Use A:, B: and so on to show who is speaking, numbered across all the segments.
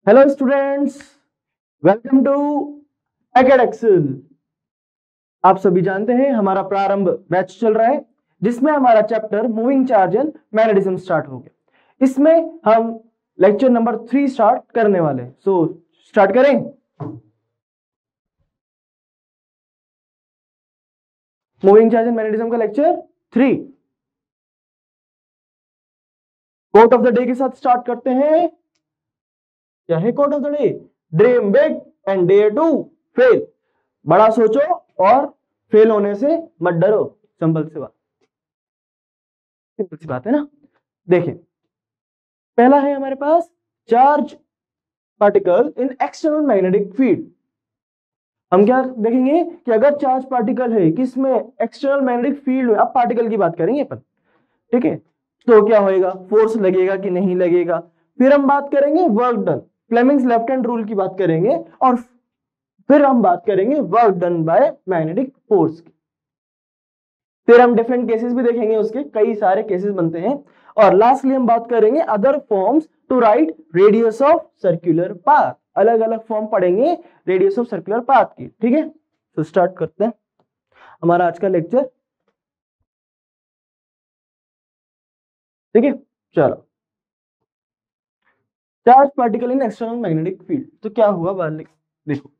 A: Hello students, welcome to Acadexal. आप सभी जानते हैं हमारा प्रारंभ बैच चल रहा है जिसमें हमारा chapter moving charge and magnetism start हो गया। इसमें हम लेक्चर नंबर 3 स्टार्ट करने वाले हैं। सो स्टार्ट करें। मूविंग चार्ज एंड मैग्नेटिज्म का lecture 3 quote of the day के साथ स्टार्ट करते हैं। क्या है quote of the day? Dream big and dare to fail. बड़ा सोचो और फेल होने से मत डरो। सिंपल सी बात है ना। देखें, पहला है हमारे पास charge particle in external magnetic field. हम क्या देखेंगे कि अगर चार्ज पार्टिकल है किसमें, एक्सटर्नल मैग्नेटिक फील्ड में, अब पार्टिकल की बात करेंगे अपन, ठीक है, तो क्या होएगा, फोर्स लगेगा कि नहीं लगेगा। फिर हम बात करेंगे work done, Fleming's left hand rule की बात करेंगे, और फिर हम बात करेंगे work done by magnetic force की। फिर हम डिफरेंट केसेस भी देखेंगे, उसके कई सारे केसेस बनते हैं। और लास्टली हम बात करेंगे other forms to write radius of circular path. अलग अलग फॉर्म पढ़ेंगे रेडियस ऑफ सर्कुलर पाथ की। ठीक है, तो स्टार्ट करते हैं हमारा आज का लेक्चर। ठीक है, चलो। Charge particle in external magnetic field, तो क्या हुआ बात देखो।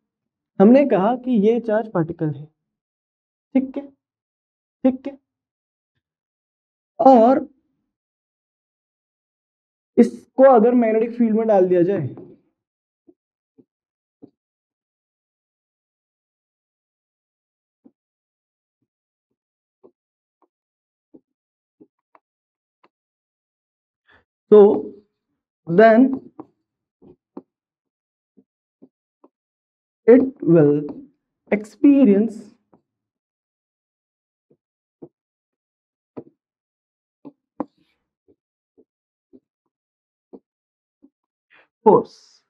A: हमने कहा कि ये चार्ज पार्टिकल है, ठीक है, ठीक है, और इसको अगर मैग्नेटिक फील्ड में डाल दिया जाए तो then it will experience force.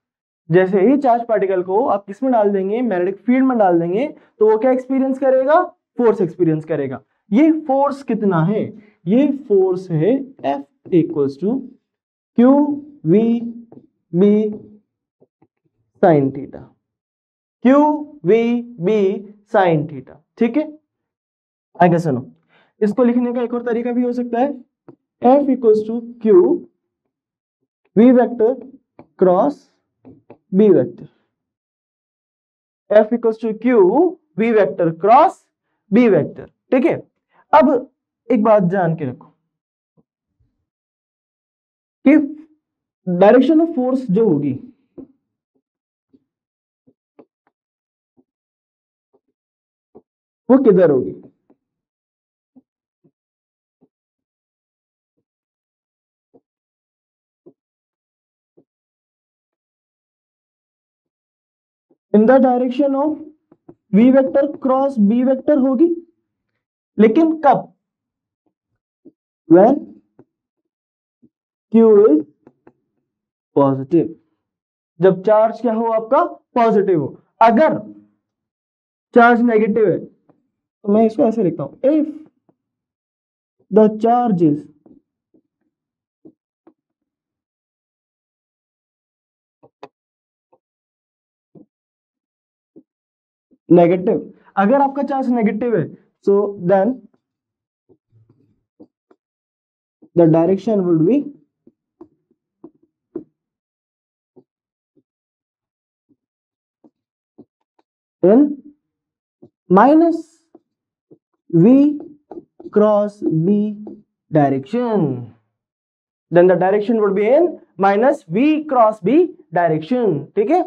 A: जैसे ही चार्ज पार्टिकल को आप किस में डाल देंगे, मैग्नेटिक फील्ड में डाल देंगे, तो वो क्या एक्सपीरियंस करेगा? फोर्स एक्सपीरियंस करेगा। ये फोर्स कितना है? ये फोर्स है F equals to Q V B sine theta. Q V B sine theta, ठीक है। आगे सुनो, इसको लिखने का एक और तरीका भी हो सकता है। F equals to Q V vector cross B vector. F equals to Q V vector cross B vector, ठीक है। अब एक बात जान के रखो कि डायरेक्शन ऑफ फोर्स जो होगी वो किधर होगी? In the direction of V vector cross B vector होगी, लेकिन कब? When Q is positive. जब चार्ज क्या हो आपका? पॉजिटिव हो। अगर चार्ज नेगेटिव है तो मैं इसको ऐसे लिखता हूं, if the charge is negative. अगर आपका चार्ज नेगेटिव है so then the direction would be in minus V cross B direction. Then the direction would be in minus V cross B direction, ठीक है।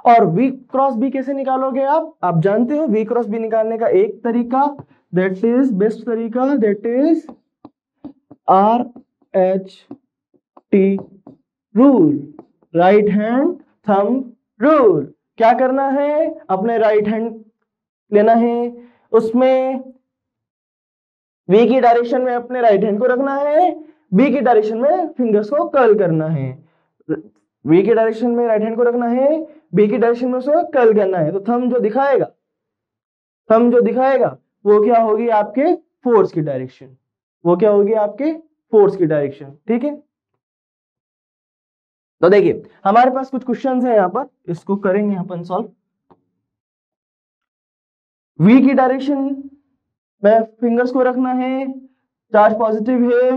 A: और V cross B कैसे निकालोगे आप जानते हो V cross B निकालने का एक तरीका, that is बेस्ट तरीका, that is RHT rule, right hand thumb rule. क्या करना है? अपने राइट हैंड लेना है, उसमें V की डायरेक्शन में अपने राइट हैंड को रखना है, B की डायरेक्शन में फिंगर्स को कर्ल करना है। V की डायरेक्शन में राइट हैंड को रखना है, B की डायरेक्शन में उसको कर्ल करना है। तो थंब जो दिखाएगा वो क्या होगी? आपके फोर्स की डायरेक्शन। वो क्या होगी? आपके फोर्स की डायरेक्शन, ठीक है। तो देखिए हमारे पास कुछ क्वेश्चंस है यहाँ पर, इसको करेंगे अपन सॉल्व। V की डायरेक्शन में फिंगर्स को रखना है, चार्ज पॉजिटिव है,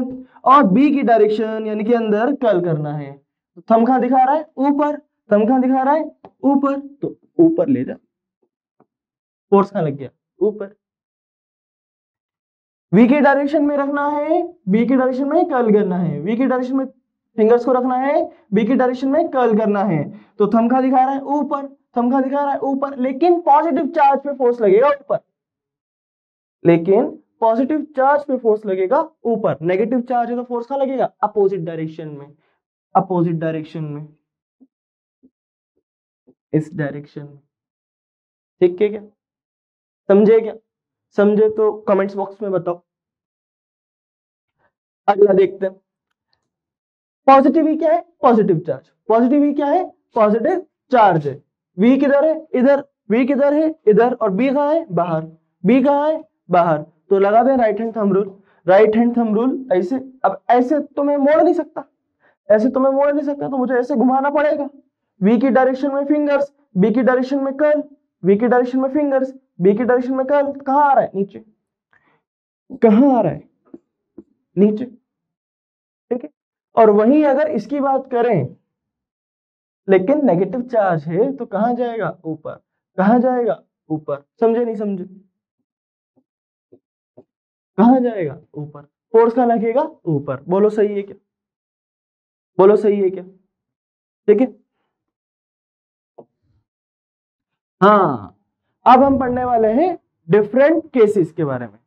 A: और B की डायरेक्शन यानी कि अंदर कर्ल करना है। तो थंब कहां दिखा रहा है? ऊपर। थंब कहां दिखा रहा है? ऊपर। तो ऊपर ले जा, फोर्स कहां लग गया? ऊपर। V की डायरेक्शन में रखना है, B की डायरेक्शन में कर्ल करना है। V की डायरेक्शन में फिंगर्स को रखना है, B की डायरेक्शन में कर्ल करना है। तो थंब कहां दिखा रहा है? ऊपर। थंब कहां दिखा रहा है? ऊपर। लेकिन पॉजिटिव चार्ज पे फोर्स लगेगा ऊपर, लेकिन पॉजिटिव चार्ज पे फोर्स लगेगा ऊपर। नेगेटिव चार्ज है तो फोर्स कहां लगेगा? अपोजिट डायरेक्शन में। अपोजिट डायरेक्शन में, इस डायरेक्शन में। ठीक है क्या? समझे क्या? समझे तो कमेंट्स बॉक्स में बताओ। अगला देखते हैं। पॉजिटिव ही क्या है? Positive charge. पॉजिटिव ही क्या है? पॉजिटिव चार्ज है। V किधर है? इधर। V किधर है? इधर। और B कहां है? बाहर। B कहां है? बाहर। तो लगा दें right hand thumb rule. Right hand thumb rule ऐसे। अब ऐसे तो मैं मोड़ नहीं सकता, ऐसे तो मैं मोड़ नहीं सकता, तो मुझे ऐसे घुमाना पड़ेगा। V की डायरेक्शन में फिंगर्स, B की डायरेक्शन में कर्ल, V की डायरेक्शन में फिंगर्स, B की डायरेक्शन में कर्ल। कहां आ रहा है? नीचे। कहां आ रहा है? नीचे। ठीक है। और वहीं अगर इसकी बात करें, लेकिन नेगेटिव चार्ज है तो कहां जाएगा? ऊपर। कहां जाएगा? ऊपर। समझे नहीं समझे? कहां जाएगा? ऊपर। फोर्स कहां लगेगा? ऊपर। बोलो सही है क्या? बोलो सही है क्या? ठीक है। हाँ, अब हम पढ़ने वाले हैं डिफरेंट केसेस के बारे में।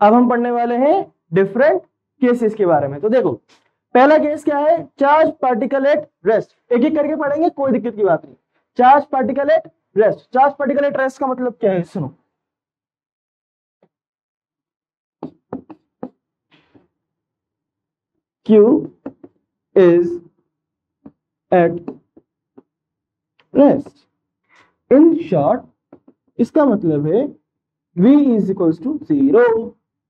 A: अब हम पढ़ने वाले हैं डिफरेंट केसेस के बारे में। तो देखो पहला केस क्या है? Charge particle at rest. एक एक करके पढ़ेंगे, कोई दिक्कत की बात नहीं। Charge particle at rest. Charge particle at rest का मतलब क्या है? सुनो, Q is at rest. In short, इसका मतलब है V is equals to 0।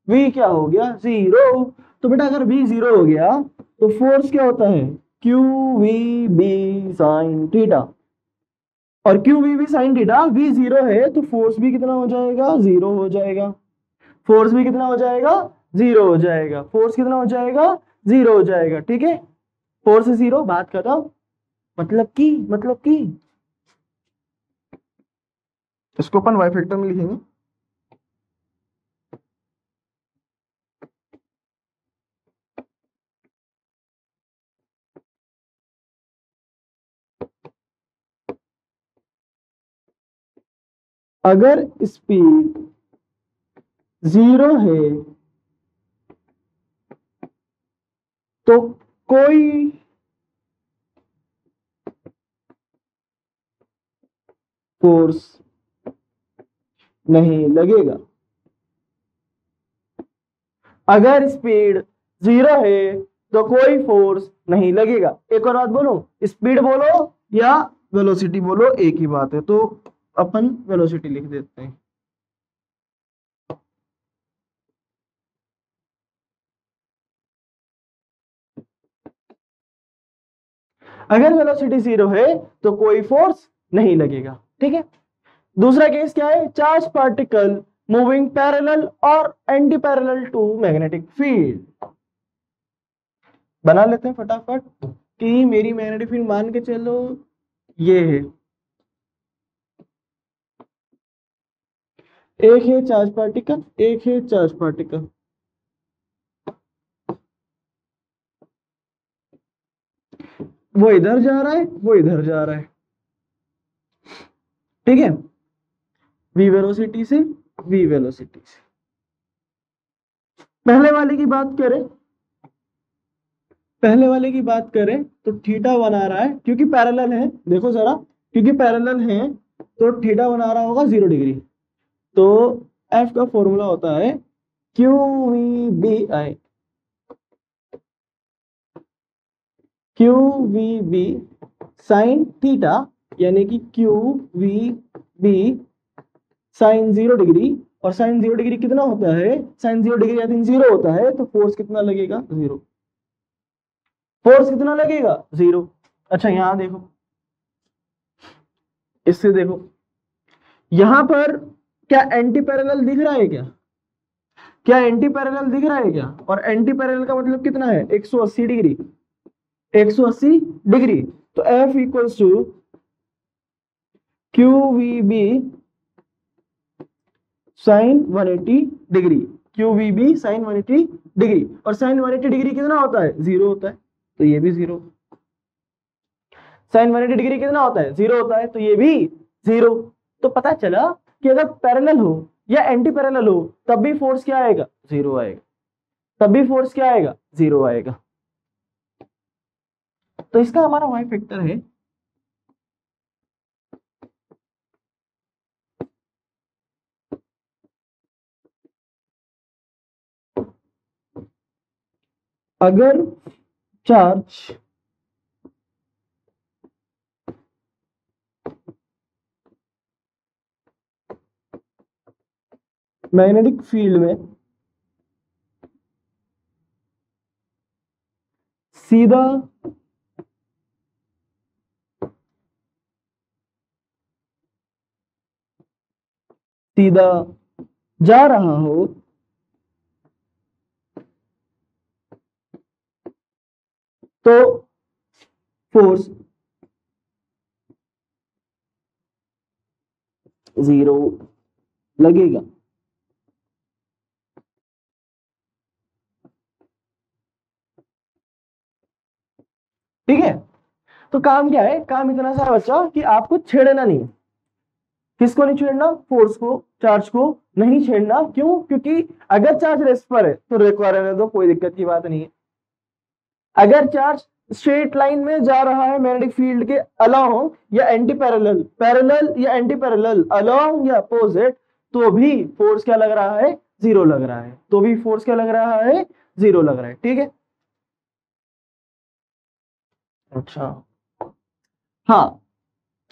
A: V क्या हो गया? 0। तो बेटा अगर V 0 हो गया तो फोर्स क्या होता है? Q V B sin theta. और Q V B sin theta, V 0 है तो फोर्स भी कितना हो जाएगा? 0 हो जाएगा। फोर्स भी कितना हो जाएगा? 0 हो जाएगा। फोर्स कितना हो जाएगा? 0 हो जाएगा। ठीक है, फोर्स 0, बात खत्म। मतलब कि इसको अपन वाई फैक्टर में लिखेंगे। अगर स्पीड 0 है तो कोई फोर्स नहीं लगेगा। अगर स्पीड 0 है तो कोई फोर्स नहीं लगेगा। एक और बात बोलो, स्पीड बोलो या वेलोसिटी बोलो, एक ही बात है। तो अपन वेलोसिटी लिख देते हैं। अगर वेलोसिटी 0 है तो कोई फोर्स नहीं लगेगा। ठीक है। दूसरा केस क्या है? चार्ज पार्टिकल मूविंग पैरेलल और anti parallel to magnetic field. बना लेते हैं फटाफट कि मेरी मैग्नेटिक फील्ड मान के चलो ये है। एक है चार्ज पार्टिकल, एक है चार्ज पार्टिकल। वो इधर जा रहा है, वो इधर जा रहा है। ठीक है, v वेलोसिटी से v वेलोसिटी से। पहले वाले की बात करें, पहले वाले की बात करें तो थीटा बना रहा है, क्योंकि पैरेलल है। देखो जरा, क्योंकि पैरेलल है तो थीटा बना रहा होगा 0 डिग्री। तो F का फॉर्मूला होता है QVB QVB साइन थीटा, यानी कि QVB साइन 0 डिग्री। और साइन 0 डिग्री कितना होता है? साइन 0 डिग्री आई थिंक 0 होता है। तो फोर्स कितना लगेगा? 0। फोर्स कितना लगेगा? 0। अच्छा यहां देखो, इससे देखो, यहां पर क्या एंटी पैरेलल दिख रहा है क्या? क्या एंटी पैरेलल दिख रहा है क्या? और एंटी पैरेलल का मतलब कितना है? 180 डिग्री, 180 डिग्री। तो F equals to Q V B sine 180 degree, Q V B sine 180 degree. और साइन 180 डिग्री कितना होता है? 0 होता है, तो ये भी 0। साइन 180 डिग्री कितना होता है? 0 होता है, तो ये भी 0। तो पता चला कि अगर पैरेलल हो या एंटी पैरेलल हो तब भी फोर्स क्या आएगा? 0 आएगा, तब भी फोर्स क्या आएगा? 0 आएगा। तो इसका हमारा वाई फैक्टर है अगर चार्ज मैग्नेटिक फील्ड में सीधा सीधा जा रहा हो तो फोर्स 0 लगेगा। ठीक है, तो काम क्या है? काम इतना सा बच्चा कि आपको छेड़ना नहीं है। किसको नहीं छेड़ना? फोर्स को, चार्ज को नहीं छेड़ना। क्यों? क्योंकि अगर चार्ज रेस्ट पर है तो रिक्वायर रहने दो, कोई दिक्कत की बात नहीं है। अगर चार्ज स्ट्रेट लाइन में जा रहा है मैग्नेटिक फील्ड के अलोंग या एंटी पैरेलल, पैरेलल या एंटी पैरेलल, अलोंग या अपोजिट, तो भी फोर्स क्या लग रहा है? 0 लग रहा है। तो भी फोर्स क्या लग रहा है? 0 लग रहा है। ठीक है, अच्छा हाँ,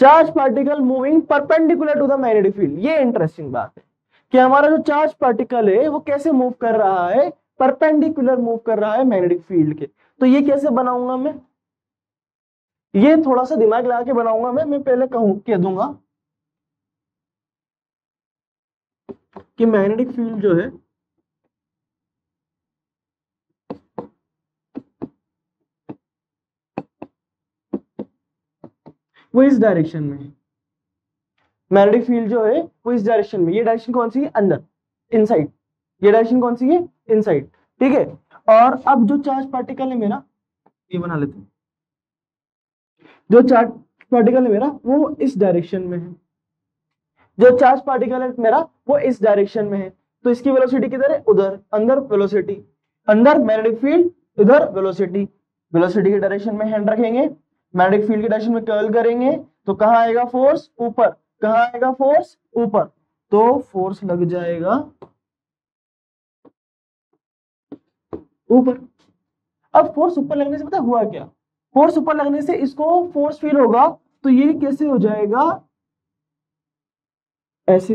A: charge particle moving perpendicular to the magnetic field. ये इंटरेस्टिंग बात है कि हमारा जो चार्ज पार्टिकल है वो कैसे मूव कर रहा है? परपेंडिकुलर मूव कर रहा है मैग्नेटिक फील्ड के। तो ये कैसे बनाऊंगा मैं? ये थोड़ा सा दिमाग लगा के बनाऊंगा मैं पहले कह दूंगा कि मैग्नेटिक फील्ड जो है वो इस डायरेक्शन में है। मैग्नेटिक फील्ड जो है वो इस डायरेक्शन में, ये डायरेक्शन कौन सी है? अंदर, इनसाइड। ये डायरेक्शन कौन सी है? इनसाइड। ठीक है, और अब जो चार्ज पार्टिकल है मेरा, ये बना लेते हैं, जो चार्ज पार्टिकल है मेरा वो इस डायरेक्शन में है। जो चार्ज पार्टिकल है मेरा वो इस डायरेक्शन में है, तो इसकी वेलोसिटी किधर है? उधर, अंदर वेलोसिटी, अंदर मैग्नेटिक फील्ड, इधर वेलोसिटी। वेलोसिटी के डायरेक्शन में हैंड रखेंगे, मैग्नेटिक फील्ड के डायरेक्शन में कर्ल करेंगे, तो कहां आएगा फोर्स? ऊपर। कहां आएगा फोर्स? ऊपर। तो फोर्स लग जाएगा ऊपर। अब फोर्स ऊपर लगने से पता हुआ क्या? फोर्स ऊपर लगने से इसको फोर्स फील होगा, तो ये कैसे हो जाएगा? ऐसे।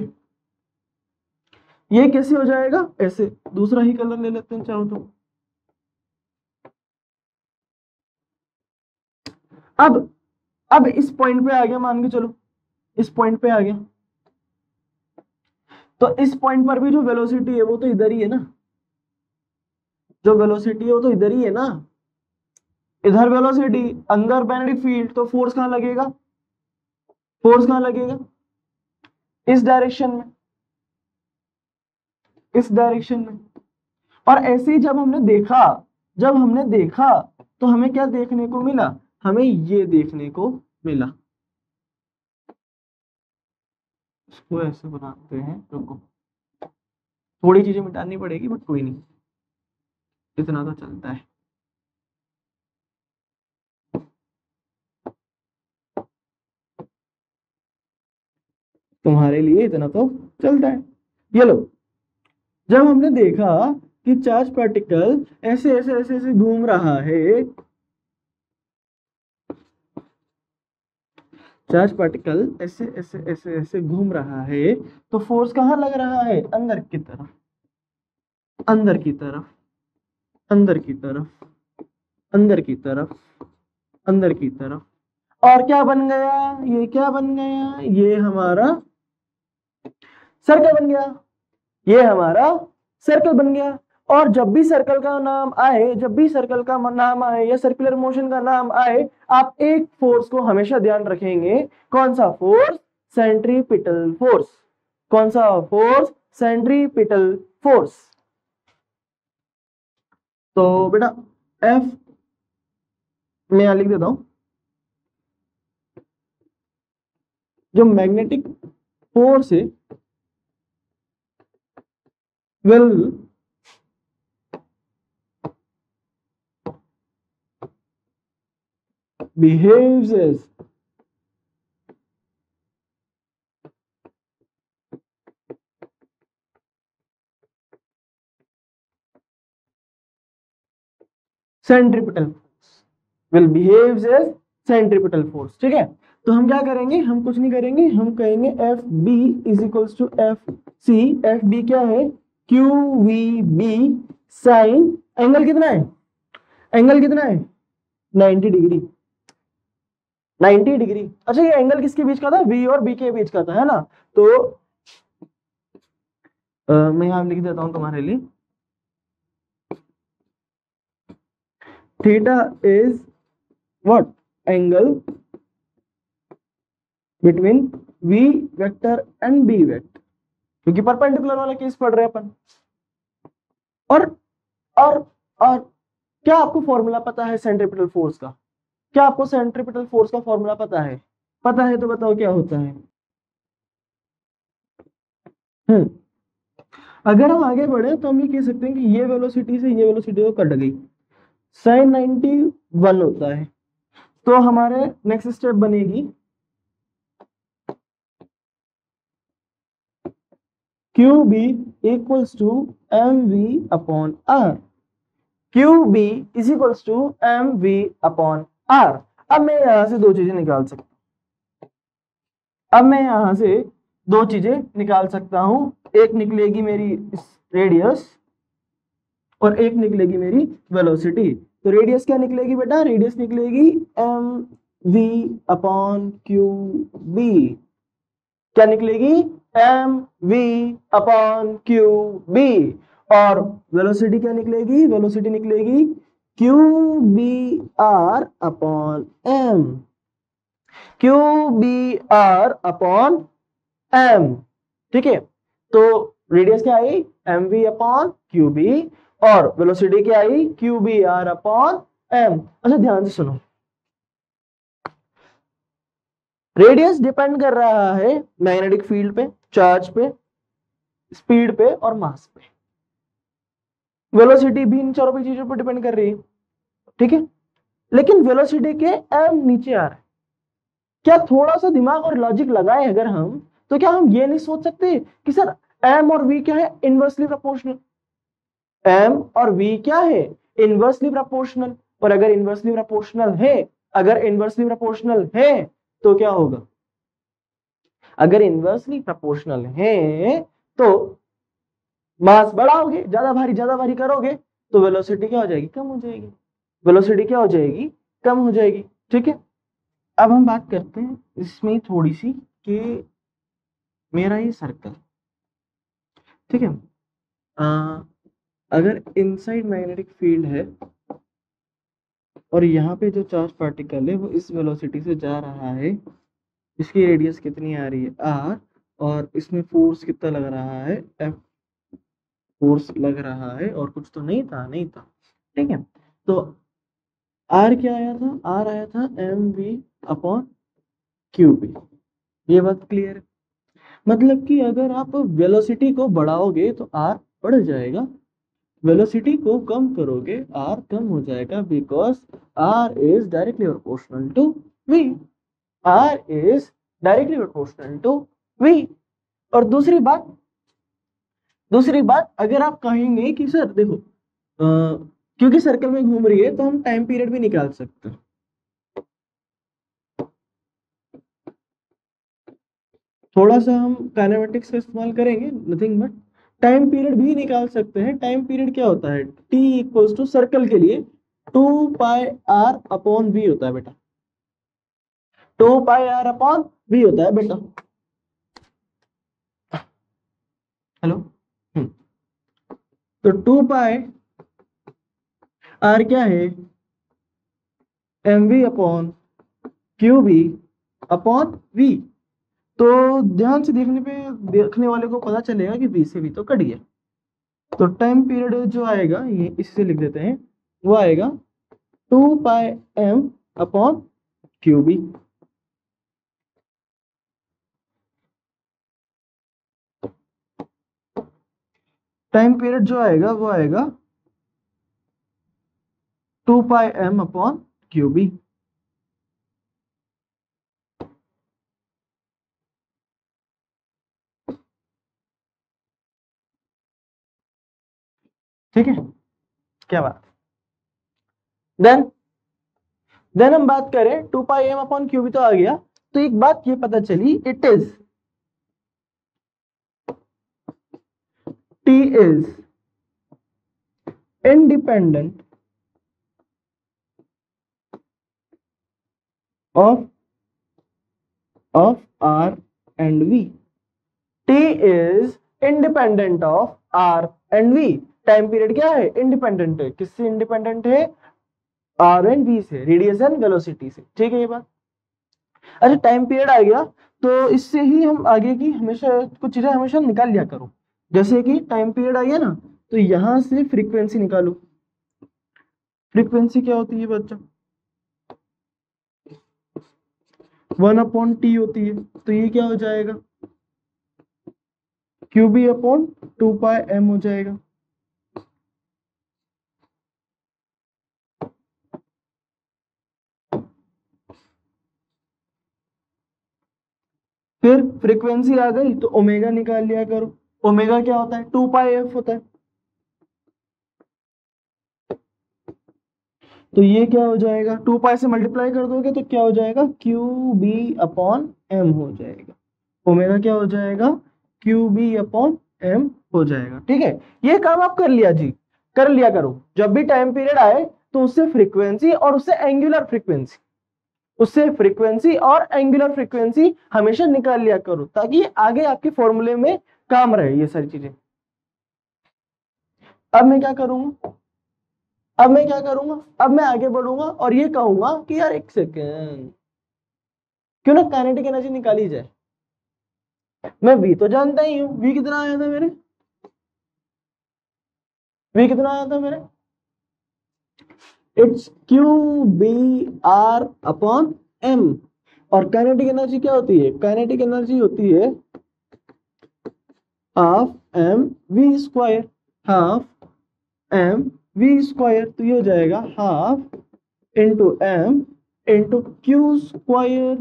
A: ये कैसे हो जाएगा? ऐसे। दूसरा ही कलर ले लेते हैं चाहो तो। अब इस पॉइंट पे आ गया, मान के चलो इस पॉइंट पे आ गया, तो इस पॉइंट पर भी जो वेलोसिटी है वो तो इधर ही है ना। जो वेलोसिटी है वो तो इधर ही है ना। इधर वेलोसिटी, अंदर मैग्नेटिक फील्ड, तो फोर्स कहां लगेगा? फोर्स कहां लगेगा? इस डायरेक्शन में, इस डायरेक्शन में। और ऐसे ही जब हमने देखा तो हमें क्या देखने को मिला? हमें ये देखने को मिला। इसको ऐसे बनाते हैं, रुको, थोड़ी चीजें मिटानी पड़ेगी बट कोई नहीं, इतना तो चलता है। तुम्हारे लिए इतना तो चलता है। ये लो, जब हमने देखा कि चार्ज पार्टिकल ऐसे ऐसे ऐसे ऐसे घूम रहा है, चार्ज पार्टिकल ऐसे ऐसे ऐसे ऐसे घूम रहा है, तो फोर्स कहां लग रहा है? अंदर की तरफ, अंदर की तरफ, अंदर की तरफ, अंदर की तरफ, अंदर की तरफ। और क्या बन गया, ये क्या बन गया, ये हमारा सर्कल बन गया, ये हमारा सर्कल बन गया। और जब भी सर्कल का नाम आए, जब भी सर्कल का नाम आए या सर्कुलर मोशन का नाम आए, आप एक फोर्स को हमेशा ध्यान रखेंगे। कौन सा फोर्स? Centripetal force. कौन सा फोर्स? Centripetal force. तो बेटा एफ मैं यहां लिख देता हूं, जो मैग्नेटिक फोर्स है will behaves as centripetal force, will behaves as centripetal force. ठीक है, तो हम क्या करेंगे, हम कुछ नहीं करेंगे, हम कहेंगे F B is equals to F C. F B क्या है? Q V B sine, angle कितना है, एंगल कितना है 90 डिग्री, 90 डिग्री। अच्छा ये एंगल किसके बीच का था? वी और बी के बीच का था, है ना। तो मैं यहां लिख देता हूं तुम्हारे लिए, theta is what? Angle between v vector and b vector, क्योंकि परपेंडिकुलर वाला केस पढ़ रहे हैं अपन। और और और क्या आपको फॉर्मूला पता है सेंट्रीपिटल फोर्स का? क्या आपको सेंट्रीपिटल फोर्स का फॉर्मूला पता है? पता है तो बताओ क्या होता है। अगर हम आगे बढ़े तो हम ये कह सकते हैं कि ये वेलोसिटी से ये वेलोसिटी तो कट गई, sin 91 होता है। तो हमारे नेक्स्ट स्टेप बनेगी Q B equals to M V upon R. Q B is equals to M V upon R. अब मैं यहां से दो चीजें निकाल सकता हूं, अब मैं यहां से दो चीजें निकाल सकता हूं। एक निकलेगी मेरी रेडियस और एक निकलेगी मेरी वेलोसिटी। तो रेडियस क्या निकलेगी बेटा? रेडियस निकलेगी M V upon Q B. क्या निकलेगी? M V upon Q B. और वेलोसिटी क्या निकलेगी? वेलोसिटी निकलेगी Q B R upon M, Q B R upon M. ठीक है, तो रेडियस क्या आई? M V upon Q B, और वेलोसिटी क्या आई? Q B R upon M. अच्छा ध्यान से सुनो, रेडियस डिपेंड कर रहा है मैग्नेटिक फील्ड पे, चार्ज पे, स्पीड पे और मास पे। वेलोसिटी भी इन चारों चीजों पर डिपेंड कर रही है। ठीक है, लेकिन वेलोसिटी के एम नीचे आ रहा है। क्या थोड़ा सा दिमाग और लॉजिक लगाए अगर हम, तो क्या हम ये नहीं सोच सकते कि सर एम और वी क्या है? Inversely proportional. एम और वी क्या है? Inversely proportional. और अगर इनवर्सली प्रोपोर्शनल है, अगर इनवर्सली प्रोपोर्शनल है तो क्या होगा? अगर इनवर्सली प्रोपोर्शनल है तो मास बढ़ाओगे, ज्यादा भारी करोगे तो वेलोसिटी क्या हो जाएगी? कम हो जाएगी। वेलोसिटी क्या हो जाएगी? कम हो जाएगी। ठीक है, अब हम बात करते हैं इसमें थोड़ी सी कि मेरा ये सर्कल, ठीक है, अगर इनसाइड मैग्नेटिक फील्ड है और यहाँ पे जो चार्ज पार्टिकल है वो इस वेलोसिटी से जा रहा है, इसकी रेडियस कितनी आ रही है? आर, और इसमें फोर्स कितना लग रहा है? एफ फोर्स लग रहा है, और कुछ तो नहीं था, नहीं था। ठीक है, तो आर क्या आया था? आर आया था M V upon Q B. ये बात क्लियर है? मतलब कि अगर आप वेलोसिटी को बढ़ाओगे तो आर बढ़ जाएगा, वेलोसिटी को कम करोगे आर कम हो जाएगा, because R is directly proportional to V. R is directly proportional to V. और दूसरी बात अगर आप कहेंगे कि सर देखो क्योंकि सर्कल में घूम रही है तो हम टाइम पीरियड भी निकाल सकते हैं। थोड़ा सा हम काइनेमेटिक्स का इस्तेमाल करेंगे, नथिंग बट टाइम पीरियड भी निकाल सकते हैं। टाइम पीरियड क्या होता है? टी इक्वल्स टू सर्कल के लिए 2 पाई आर अपॉन वी होता है बेटा। 2πr/v होता है बेटा। हेलो। तो 2πr क्या है, mv/qb/v। तो ध्यान से देखने वाले को पता चलेगा कि v से v तो कट गया। तो टाइम पीरियड जो आएगा ये इससे लिख देते हैं, वो आएगा 2πm/qb। टाइम पीरियड जो आएगा वो आएगा 2πm/qb। ठीक है, क्या बात। देन हम बात करें 2πm/qb तो आ गया। तो एक बात ये पता चली, t is independent of r and v। t is independent of r and v। Time period क्या है, इंडिपेंडेंट है। किससे इंडिपेंडेंट है, r एंड v से, रेडियस एंड वेलोसिटी से। ठीक है ये बात। अच्छा टाइम पीरियड आ गया तो इससे ही हम आगे की हमेशा कुछ चीजें हमेशा निकाल लिया करो। जैसे कि टाइम पीरियड आ गया ना, तो यहां से फ्रीक्वेंसी निकालो। फ्रीक्वेंसी क्या होती है बच्चा, 1/t होती है। तो ये क्या हो जाएगा, qb/2πm हो जाएगा। फिर फ्रीक्वेंसी आ गई तो ओमेगा निकाल लिया करो। ओमेगा क्या होता है, 2πf होता है। तो ये क्या हो जाएगा, 2π से मल्टीप्लाई कर दोगे तो क्या हो जाएगा, qb/m हो जाएगा। ओमेगा क्या हो जाएगा, qb/m हो जाएगा। ठीक है, ये काम आप कर लिया जी, कर लिया करो। जब भी टाइम पीरियड आए तो उससे फ्रीक्वेंसी और उससे एंगुलर फ्रीक्वेंसी हमेशा निकाल लिया करो, ताकि आगे आपके फॉर्मूले में काम रहे ये सारी चीजें। अब मैं क्या करूंगा, अब मैं आगे बढ़ूंगा और ये कहूंगा कि यार एक सेकेंड, क्यों ना काइनेटिक एनर्जी निकाली जाए। मैं v तो जानता ही हूं, v कितना आया था मेरे, इट्स qb/r/m। और काइनेटिक एनर्जी क्या होती है, काइनेटिक एनर्जी होती है हाफ mv², हाफ mv²। तो ये हो जाएगा half into m into q²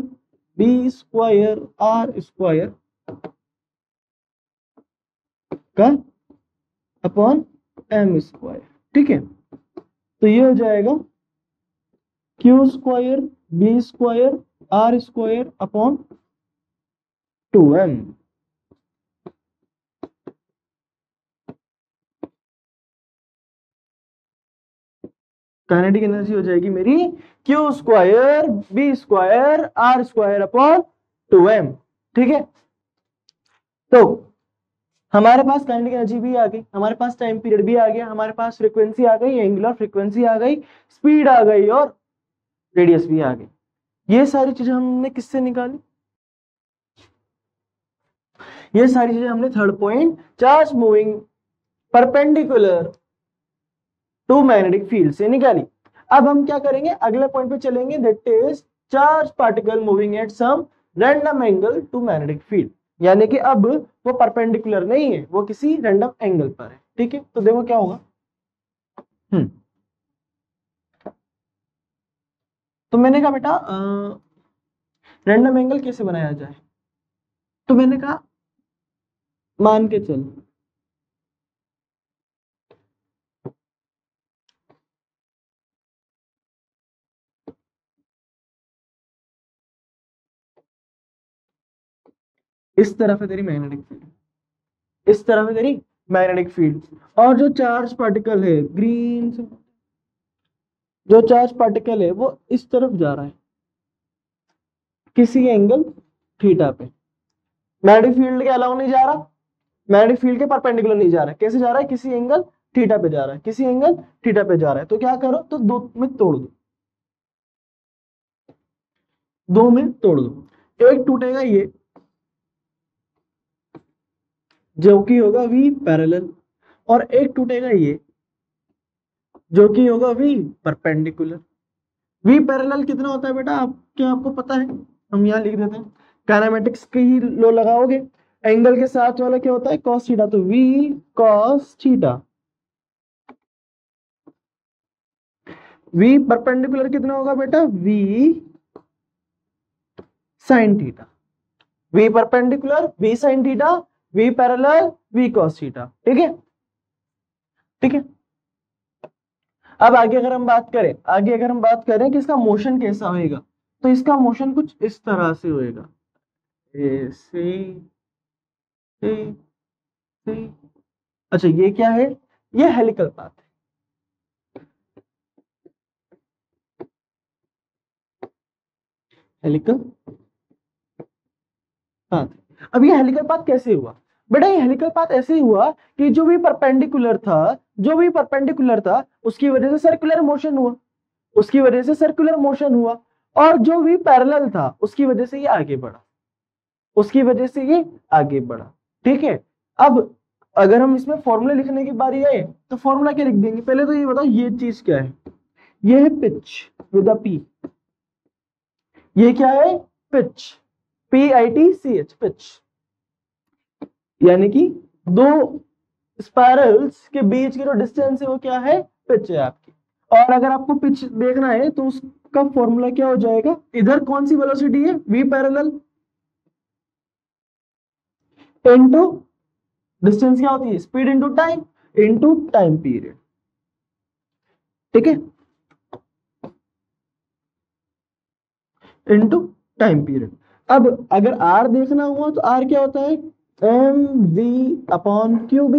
A: b² r² का अपॉन m²। ठीक है, तो ये हो जाएगा q² b² r² upon 2m। Kinetic energy हो जाएगी मेरी q² b² r² upon 2m। ठीक है, तो हमारे पास काइनेटिक एनर्जी भी आ गई, हमारे पास टाइम पीरियड भी आ गया, हमारे पास फ्रीक्वेंसी आ गई, एंगुलर फ्रीक्वेंसी आ गई, स्पीड आ गई और रेडियस भी आ गई। ये सारी चीजें हमने किससे निकाली, ये सारी चीजें हमने third point, charge moving perpendicular to magnetic field से निकाली। अब हम क्या करेंगे, अगले पॉइंट पे चलेंगे, that is charge particle moving at some random angle to magnetic field. यानी कि अब वो परपेंडिकुलर नहीं है, वो किसी रैंडम एंगल पर है। ठीक है, तो देखो क्या होगा। तो मैंने कहा बेटा रैंडम एंगल कैसे बनाया जाए, तो मैंने कहा मान के चल, इस तरफ है तेरी मैग्नेटिक फील्ड, इस तरफ है तेरी मैग्नेटिक फील्ड, और जो चार्ज पार्टिकल है ग्रीन से, जो चार्ज पार्टिकल है वो इस तरफ जा रहा है। किसी एंगल थीटा पे। मैग्नेटिक फील्ड के अलाउ नहीं जा रहा, मैग्नेटिक फील्ड के परपेंडिकुलर नहीं जा रहा, कैसे जा रहा है, किसी एंगल थीटा पे जा रहा है, किसी एंगल थीटा पे जा रहा है। तो क्या करो, तो दो में तोड़ दो, दो में तोड़ दो। एक टूटेगा ये, जो कि होगा V पैरेलल, और एक टूटेगा ये, जो कि होगा V परपेंडिकुलर। V पैरेलल कितना होता है बेटा, आप क्या आपको पता है, हम यहाँ लिख देते हैं, काइनेमेटिक्स की ही लो लगाओगे, एंगल के साथ वाला क्या होता है, cos थीटा, तो V cos theta. V perpendicular कितना होगा बेटा, V sin theta. V perpendicular V sin theta, V parallel V cos theta. ठीक है, ठीक है। अब आगे अगर हम बात करें, आगे अगर हम बात करें कि इसका मोशन कैसा होएगा, तो इसका मोशन कुछ इस तरह से होएगा, ऐसे से। अच्छा ये क्या है, ये हेलिकल पाथ है, हेलिकल पाथ। अब ये हेलिकल पाथ कैसे हुआ बेटा, ये हेलिकल पाथ ऐसे ही हुआ कि जो भी परपेंडिकुलर था, जो भी परपेंडिकुलर था उसकी वजह से सर्कुलर मोशन हुआ, उसकी वजह से सर्कुलर मोशन हुआ, और जो भी पैरेलल था उसकी वजह से ये आगे बढ़ा, उसकी वजह से ये आगे बढ़ा। ठीक है, अब अगर हम इसमें फॉर्मूला लिखने की बारी आए तो फॉर्मूला क्या लिख देंगे, पहले तो ये बताओ ये चीज क्या है, ये है पिच विद अ पी, ये क्या है, पिच, PITCH, पिच, यानी कि दो स्पाइरल्स के बीच की जो डिस्टेंस है वो क्या है, पिच है आपकी। और अगर आपको पिच देखना है तो उसका फॉर्मूला क्या हो जाएगा, इधर कौन सी वेलोसिटी है, V पैरेलल इनटू डिस्टेंस क्या होती है, स्पीड इनटू टाइम पीरियड। ठीक है, इनटू टाइम पीरियड। अब अगर R देखना हुआ तो R क्या होता है, mv upon QB,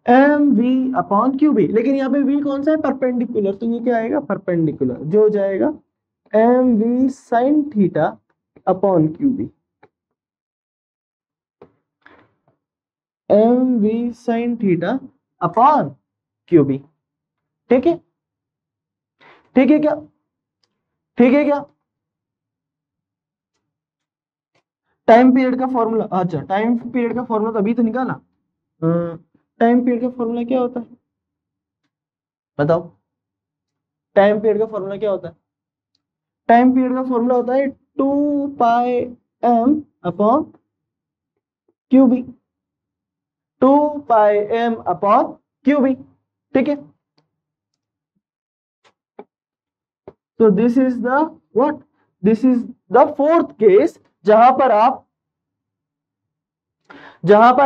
A: mv upon QB, लेकिन यहाँ पे V कौन सा है, परपेंडिकुलर, तो ये क्या आएगा, परपेंडिकुलर, जो हो जाएगा mv sin theta upon QB, mv sin theta upon QB। ठीक है, ठीक है क्या, ठीक है क्या, टाइम पीरियड का फॉर्मूला, अच्छा टाइम पीरियड का फॉर्मूला तो अभी तो निकाला, टाइम पीरियड का फॉर्मूला क्या होता है बताओ, टाइम पीरियड का फॉर्मूला क्या होता है, टाइम पीरियड का फॉर्मूला होता है 2πm upon QB, 2πm upon QB। ठीक है, तो this is the what, this is the fourth case जहां पर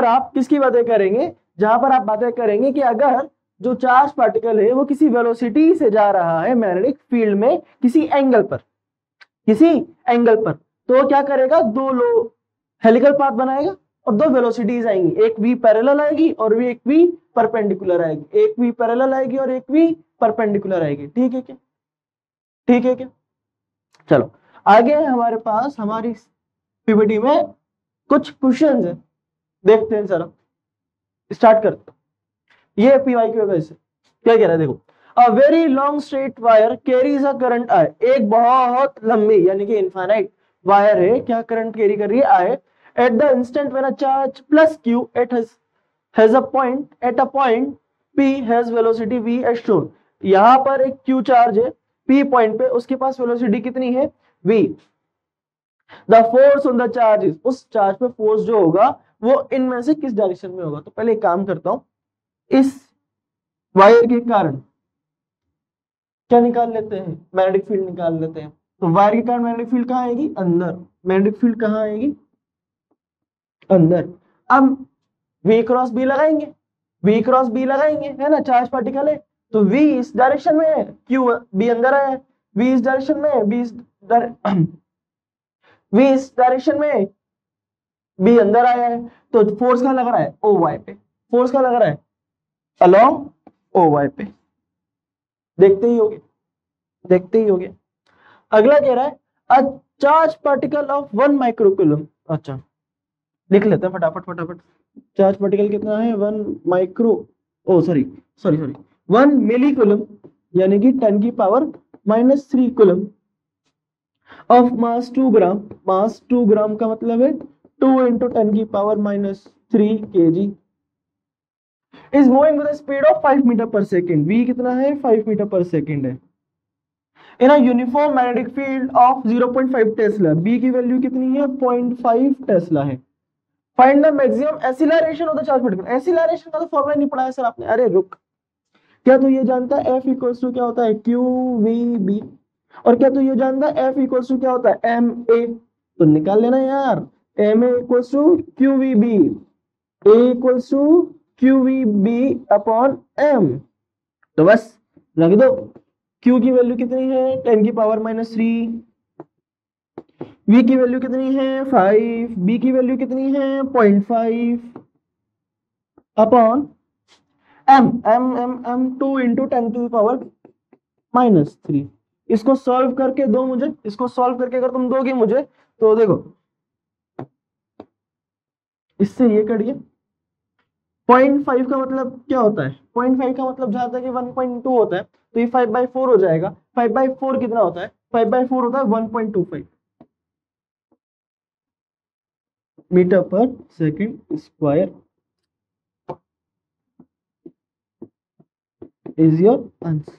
A: आप किसकी बातें करेंगे, जहां पर आप बातें करेंगे कि अगर जो चार्ज पार्टिकल है वो किसी वेलोसिटी से जा रहा है मैग्नेटिक फील्ड में किसी एंगल पर, किसी एंगल पर, तो क्या करेगा, दो लो हेलिकल पाथ बनाएगा और दो वेलोसिटीज आएंगी, एक V पैरेलल आएगी और एक V परपेंडिकुलर आएगी, एक V पैरेलल आएगी और एक V परपेंडिकुलर आएगी। ठीक है क्या, ठीक है क्या, चलो आगे हमारे पास हमारी पीपीटी में कुछ क्वेश्चंस है, देखते हैं जरा, स्टार्ट करते। ये PYQ वैसे क्या कह रहा है, देखो, a very long straight wire carries a current I, एक बहुत लंबी यानी कि इनफाइनाइट वायर है, क्या करंट कैरी कर रही है, I, at the instant when a charge plus q at has a point, at a point p has velocity v as shown, यहां पर एक q चार्ज है p पॉइंट पे, उसके पास वेलोसिटी कितनी है, v, the force on the charge, उस चार्ज पे फोर्स जो होगा वो इनमें से किस डायरेक्शन में होगा। तो पहले एक काम करता हूं, इस वायर के कारण क्या निकाल लेते हैं, मैग्नेटिक फील्ड निकाल लेते हैं। तो वायर के कारण मैग्नेटिक फील्ड कहां आएगी, अंदर, मैग्नेटिक फील्ड कहां आएगी, अंदर। अब V क्रॉस बी लगाएंगे, V क्रॉस बी लगाएंगे, है ना, चार्ज पार्टिकल है, तो V इस डायरेक्शन में है, Q B अंदर आया है, V इस डायरेक्शन में है, V इस डायरेक्शन में है, B अंदर आया है, तो फोर्स कहां लग रहा है, OY पे, फोर्स कहां लग रहा है, अलोंग OY पे, देखते ही होगे, देखते ही होगे। अगला कह रहा है a charge particle of 1 microcoulomb. अच्छा लिख लेते हैं फटाफट फटाफट। चार्ज पार्टिकल कितना है 1 micro oh sorry sorry sorry 1 millicoulomb यानी कि 10 की power -3 coulomb of mass 2 gram. Mass 2 gram का मतलब है 2 इंटू 10 की power -3 kg is moving with speed of 5 metre per second. v कितना है 5 मीटर पर सेकेंड है in a uniform magnetic field of 0.5 tesla. b की वैल्यू कितनी है 0.5 टेस्ला है। Find the maximum acceleration of the charge particle. Acceleration का तो formula नहीं पढ़ा है सर आपने। अरे रुक, क्या तू ये जानता है F इक्वल्स टू क्या होता है क्यू वी बी, और क्या तू ये जानता है F इक्वल्स टू क्या होता है एम ए। तो निकाल लेना यार, M A equals to Q V B, A equals to Q V B upon M. तो बस रख दो। Q की वैल्यू कितनी है 10 की पावर -3, V की वैल्यू कितनी है 5, B की वैल्यू कितनी है 0.5 upon m m m m 2 into 10 की पावर -3। इसको सॉल्व करके दो मुझे, इसको सॉल्व करके अगर तुम दोगे मुझे तो देखो इससे ये करिए 0.5 का मतलब क्या होता है 0.5 का मतलब जहां तक 1.2 होता है तो ये 5/4 हो जाएगा। 5/4 कितना होता है 5/4 होता है 1.25 metre per second square is your answer.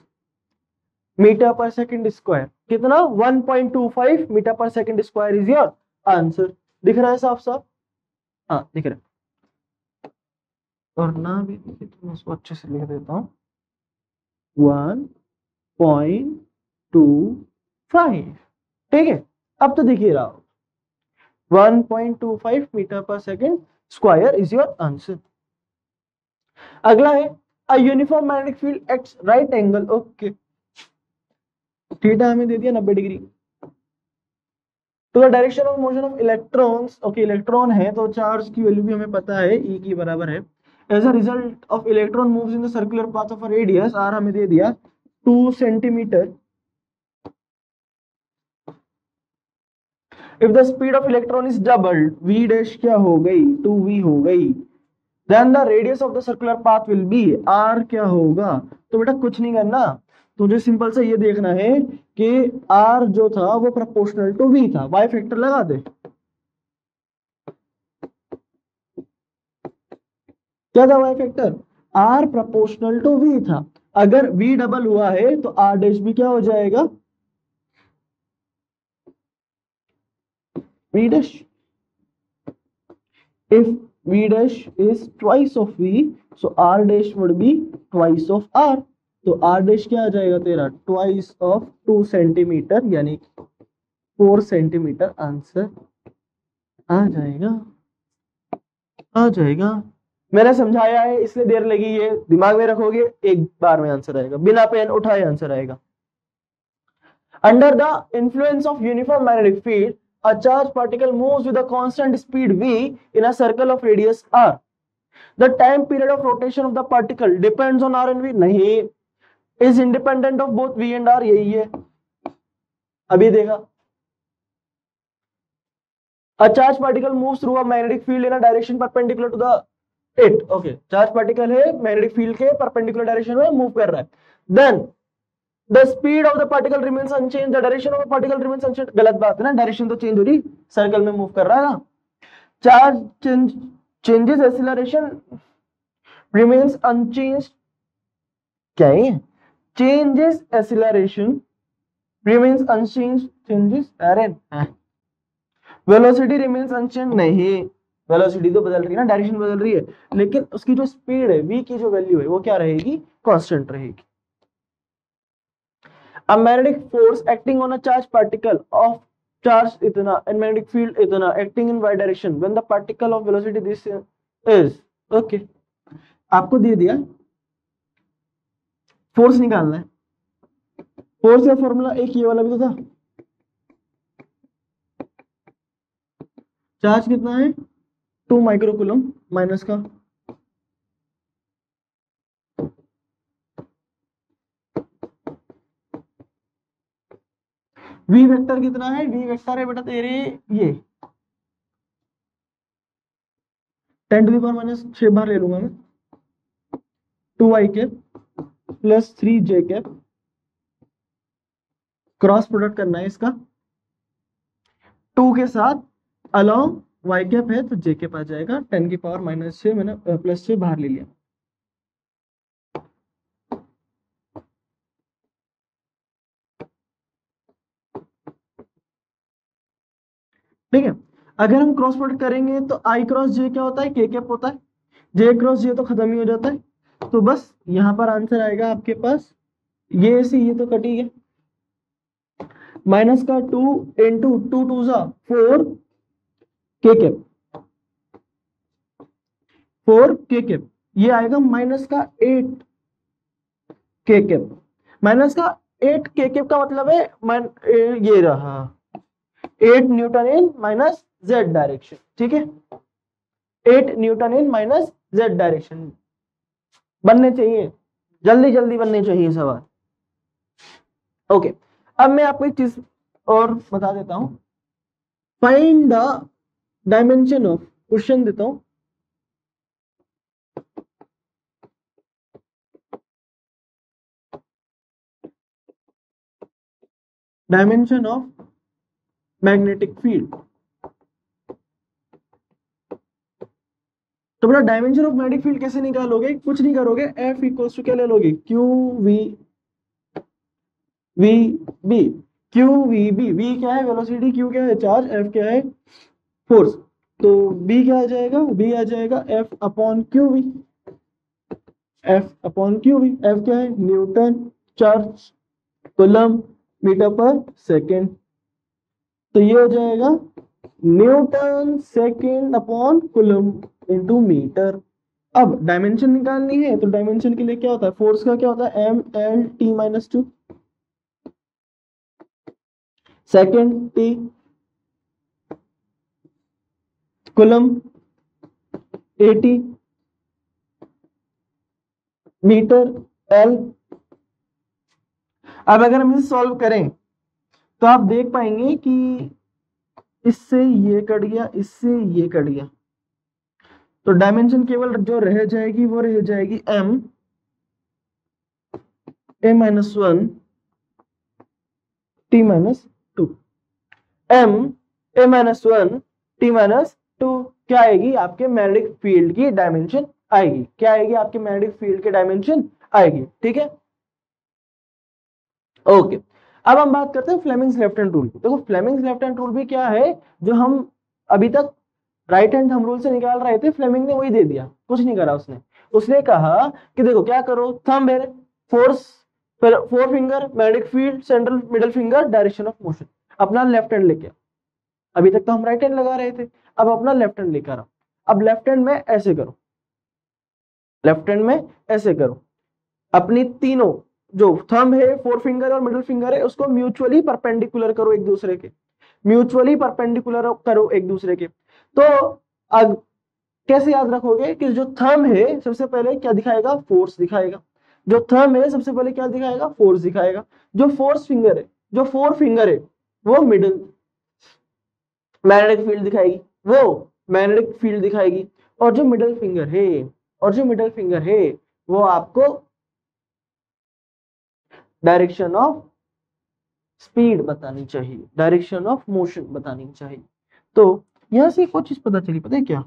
A: Metre per second square कितना 1.25 metre per second square is your answer. दिख रहा है साफ साफ? हाँ दिख रहा है। और ना भी दिखे तो मैं इसको अच्छे से लिख देता हूँ 1.25। ठीक है, अब तो दिखिए रहा हो 1.25 metre per second square is your answer. अगला है a uniform magnetic field act right angle. Okay, theta हमें दे दिया 90 degree to the direction of motion of electrons. Okay, electron है तो चार्ज की वैल्यू भी हमें पता है E की बराबर है। As a result of electron moves in the circular path of a radius R हमें दे दिया 2 centimetre. If the speed of electron is doubled v dash क्या हो गई 2v हो गई, then the radius of the circular path will be r क्या होगा। तो बेटा कुछ नहीं करना, तुझे सिंपल से ये देखना है कि r जो था वो प्रोपोर्शनल टू v था। y फैक्टर लगा दे। क्या था y factor r proportional to v था। अगर v डबल हुआ है तो r डैश भी क्या हो जाएगा v dash. if v dash is twice of v so r dash would be twice of r। तो r dash क्या आ जाएगा तेरा twice of 2 सेंटीमीटर यानी 4 सेंटीमीटर आंसर आ जाएगा। आ जाएगा, मैंने समझाया है इसलिए देर लगी है, दिमाग में रखोगे एक बार में आंसर आएगा, बिना पेन उठाए आंसर आएगा। Under the influence of uniform magnetic field a charged particle moves with a constant speed v in a circle of radius r. The time period of rotation of the particle depends on r and v। नहीं, is independent of both v and r। यही है, अभी देखा। A charged particle moves through a magnetic field in a direction perpendicular to the it। okay, charged particle है magnetic field के perpendicular direction में move कर रहा है। Then the speed of the particle remains unchanged, the direction of the particle remains unchanged। गलत बात है ना, डायरेक्शन तो चेंज हो रही, सर्कल में मूव कर रहा है ना। Charge changes acceleration remains unchanged। क्या है changes acceleration remains unchanged, changes अरे वेलोसिटी remains unchanged नहीं, वेलोसिटी तो बदल रही है ना, डायरेक्शन बदल रही है, लेकिन उसकी जो स्पीड है v की जो वैल्यू है वो क्या रहेगी कांस्टेंट रहेगी। A magnetic force acting on a charged particle of charge इतना and magnetic field इतना acting in y direction when the particle of velocity this is okay। आपको दे दिया फोर्स निकालना है, फोर्स का फॉर्मूला एक ये वाला भी तो था। चार्ज कितना है 2 माइक्रोकूलम माइनस का वी वेक्टर कितना है, वी वेक्टर है बेटा तेरे ये 10⁻⁻6 बार ले लूंगा मैं, 2i cap plus 3j cap, cross product करना है इसका 2 के साथ, अलोंग y कैप है तो j कैप आ जाएगा, 10⁻⁻6 मैंने प्लस 6 बाहर ले लिया। ठीक है, अगर हम क्रॉस प्रोडक्ट करेंगे तो i क्रॉस j क्या होता है, k कैप होता है, j क्रॉस j तो खत्म ही हो जाता है, तो बस यहां पर आंसर आएगा आपके पास ये से ये तो कटी गया, माइनस का 2 into 2 2 4 k cap, 4 k cap, ये आएगा माइनस का 8 k कैप, माइनस का 8 k कैप का मतलब है ये रहा 8 न्यूटन इन माइनस जेड डायरेक्शन। ठीक है, 8 न्यूटन इन माइनस जेड डायरेक्शन बनने चाहिए, जल्दी जल्दी बनने चाहिए सवाल। ओके, अब मैं आपको एक चीज और बता देता हूं, find the dimension of, question देता हूं, डायमेंशन ऑफ मैग्नेटिक फील्ड। तो बेटा डायमेंशन ऑफ मैग्नेटिक फील्ड कैसे निकालोगे, कुछ नहीं करोगे, एफ इक्वल्स टू क्या ले लोगे, Q V V B, Q V B, V क्या है वेलोसिटी, क्यू क्या है चार्ज, एफ क्या है फोर्स, तो बी क्या आ जाएगा, बी आ जाएगा F upon Q V, F upon Q V, F क्या है newton charge coulomb metre per second, तो ये हो जाएगा newton second upon coulomb into metre. अब डायमेंशन निकालनी है तो डायमेंशन के लिए क्या होता है, फोर्स का क्या होता है m(l(t)-2, second t, coulomb at, metre l। अब अगर हम इसे सॉल्व करें तो आप देख पाएंगे कि इससे ये कट गया, इससे ये कट गया, तो डायमेंशन केवल जो रह जाएगी वो रह जाएगी m a-1 t-2, m a-1 t-2 क्या आएगी आपके मैग्नेटिक फील्ड की डायमेंशन आएगी, क्या आएगी आपके मैग्नेटिक फील्ड की डायमेंशन आएगी। ठीक है, ओके, अब हम बात करते हैं फ्लेमिंग्स लेफ्ट हैंड रूल। देखो फ्लेमिंग्स लेफ्ट हैंड रूल भी क्या है, जो हम अभी तक राइट हैंड थंब रूल से निकाल रहे थे, फ्लेमिंग ने वही दे दिया, कुछ नहीं करा उसने। उसने कहा कि देखो क्या करो, थंब है force, four finger magnetic field, central middle finger direction of motion, अपना लेफ्ट हैंड लेके, अभी तक तो हम राइट हैंड लगा रहे थे, अब अपना लेफ्ट हैंड लेकर आओ, अब लेफ्ट हैंड में ऐसे करो, लेफ्ट हैंड में ऐसे करो, अपनी तीनों जो थंब है, फोर फिंगर और मिडिल फिंगर है, उसको म्यूचुअली परपेंडिकुलर करो एक दूसरे के, म्यूचुअली परपेंडिकुलर करो एक दूसरे के। तो अब कैसे याद रखोगे कि जो थंब है सबसे पहले क्या दिखाएगा, फोर्स दिखाएगा, जो थंब है सबसे पहले क्या दिखाएगा, फोर्स दिखाएगा, जो फोर्स फिंगर है, जो फोर फिंगर है वो मिडिल मैग्नेटिक फील्ड दिखाएगी, वो मैग्नेटिक फील्ड दिखाएगी, और जो मिडिल फिंगर है, और जो मिडिल फिंगर है वो आपको डायरेक्शन ऑफ स्पीड बतानी चाहिए, डायरेक्शन ऑफ मोशन बतानी चाहिए। तो यहां से कुछ चीज पता चली, पता है क्या,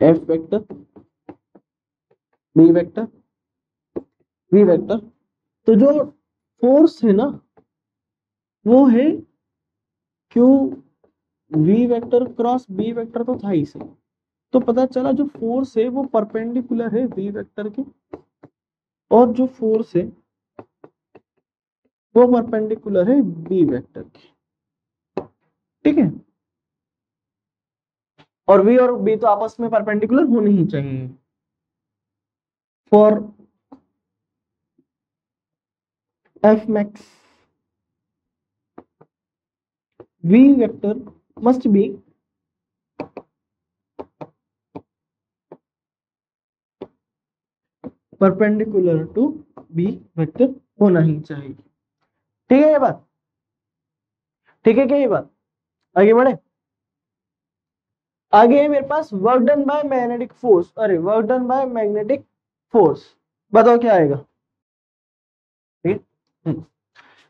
A: F vector, B vector, V vector, तो जो फोर्स है ना वो है Q V vector cross B vector, तो था ही से, तो पता चला जो फोर्स है वो परपेंडिकुलर है वी वेक्टर के, और जो फोर्स है वो परपेंडिकुलर है बी वेक्टर के। ठीक है, और वी और बी तो आपस में परपेंडिकुलर होने ही चाहिए, for F max V vector must be perpendicular to B vector होना ही चाहिए। ठीक है ये बात, ठीक है क्या ये बात? आगे बढ़े। आगे है मेरे पास work done by magnetic force. अरे work done by magnetic force, बताओ क्या आएगा? ठीक है,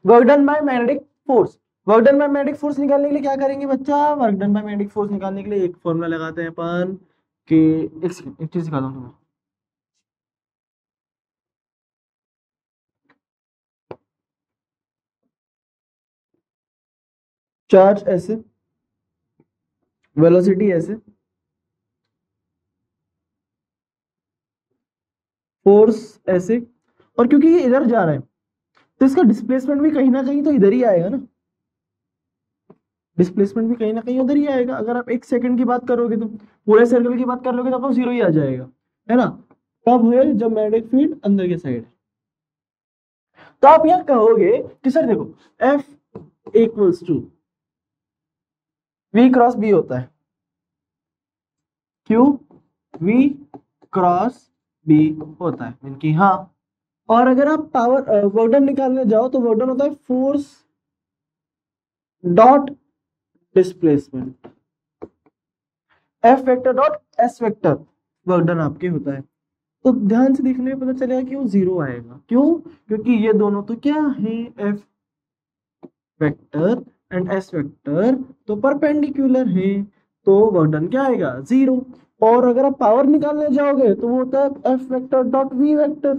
A: work done by magnetic force. Work done by magnetic force निकालने के लिए क्या करेंगे बच्चा? Work done by magnetic force निकालने के लिए एक फॉर्मूला लगाते हैं अपन कि एक चीज सिखाता हूँ तुम्हें। चार्ज ऐसे, वेलोसिटी ऐसे, फोर्स ऐसे, और क्योंकि ये इधर जा रहा है तो इसका डिस्प्लेसमेंट भी कहीं ना कहीं तो इधर ही आएगा ना। डिस्प्लेसमेंट भी कहीं ना कहीं उधर ही आएगा। अगर आप 1 सेकंड की बात करोगे तो पूरे सर्कल की बात कर लोगे तो आपको 0 ही आ जाएगा, है ना? कब है? जब मैग्नेटिक फील्ड अंदर के साइड। तो आप यहां कहोगे कि सर देखो F equals to V cross B होता है, क्यों? V क्रॉस B होता है, इनकी हाँ। और अगर आप पावर वर्क डन निकालने जाओ तो वर्क डन होता है force dot displacement, F vector dot S vector work done आपके होता है। तो ध्यान से देखने में पता चलेगा कि वो 0 आएगा। क्यों? क्योंकि ये दोनों तो क्या है? F vector and S vector तो परपेंडिकुलर है, तो वर्क डन क्या आएगा? 0। और अगर आप पावर निकालने जाओगे तो वो होता है F vector dot V vector,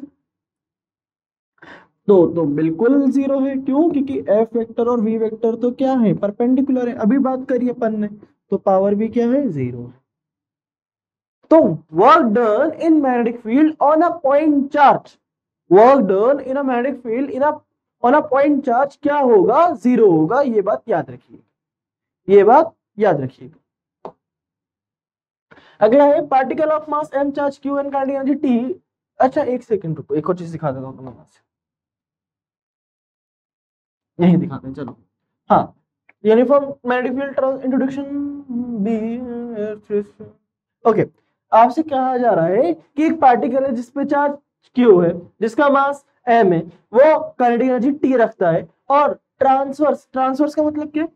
A: तो बिल्कुल 0 है। क्यों? क्योंकि F वेक्टर और V वेक्टर तो क्या है? परपेंडिकुलर है। अभी बात करिए अपन ने, तो पावर भी क्या है? 0 है। तो work done in magnetic field on a point charge, work done in a magnetic field in a on a point charge क्या होगा? 0 होगा। ये बात याद रखिए, ये बात याद रखिएगा। अगला है particle of mass m charge q and kinetic energy t। अच्छा एक सेकंड रुको, एक और चीज दिखा देता हूं तुम्हें, यही दिखाते हैं चलो। हाँ, uniform magnetic field introduction B. Okay, आपसे कहा जा रहा है कि एक पार्टिकल है जिसपे चार्ज q है, जिसका मास m है, वो काइनेटिक एनर्जी t रखता है, और ट्रांसवर्स, ट्रांसवर्स का मतलब क्या?